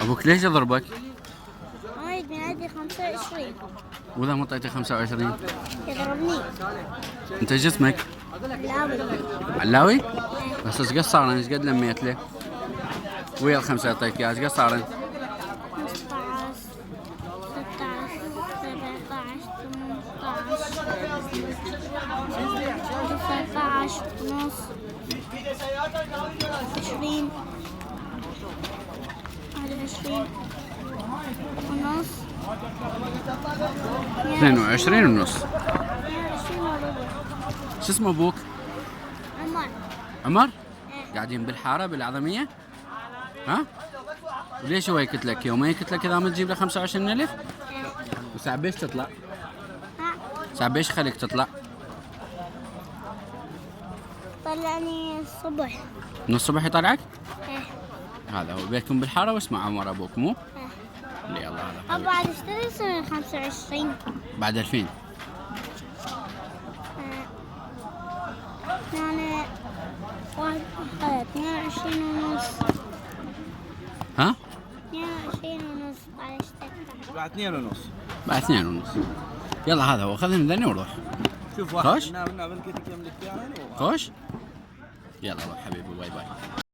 ابوك ليش يضربك؟ عيد ميلادي 25. واذا ما اعطيته 25 يضربني. انت ايش اسمك؟ علاوي. علاوي؟ بس ايش قد صار؟ ايش قد لميت له؟ ويا الخمسه يعطيك اياها ايش قد صار؟ 15 16 17 18 ونص 20 21 ونص 22 ونص. 22 وربع. شو اسمه ابوك؟ عمر. عمر؟ إيه. قاعدين بالحاره بالعظميه؟ ها؟ وليش هو يكت لك؟ يوم ما يكت لك اذا ما تجيب له 25,000؟ إيه. وساعة بيش تطلع؟ ها ساعة بيش خليك تطلع؟ طلعني الصبح. من الصبح يطلعك؟ إيه. هذا هو بيتكم بالحاره واسمع عمر ابوك مو؟ إيه. اللي الله هذا أبا بعد اشتري سنة 25. بعد 2000. يعني 22 ونص. ها؟ 22 ونص بعد اشتريتها. بعد 2 ونص. بعد 2 ونص. يلا هذا هو خذ من ذني وروح. شوف خوش؟ واحد نام بالكتك يملك يعني. خوش؟ يلا روح حبيبي باي باي.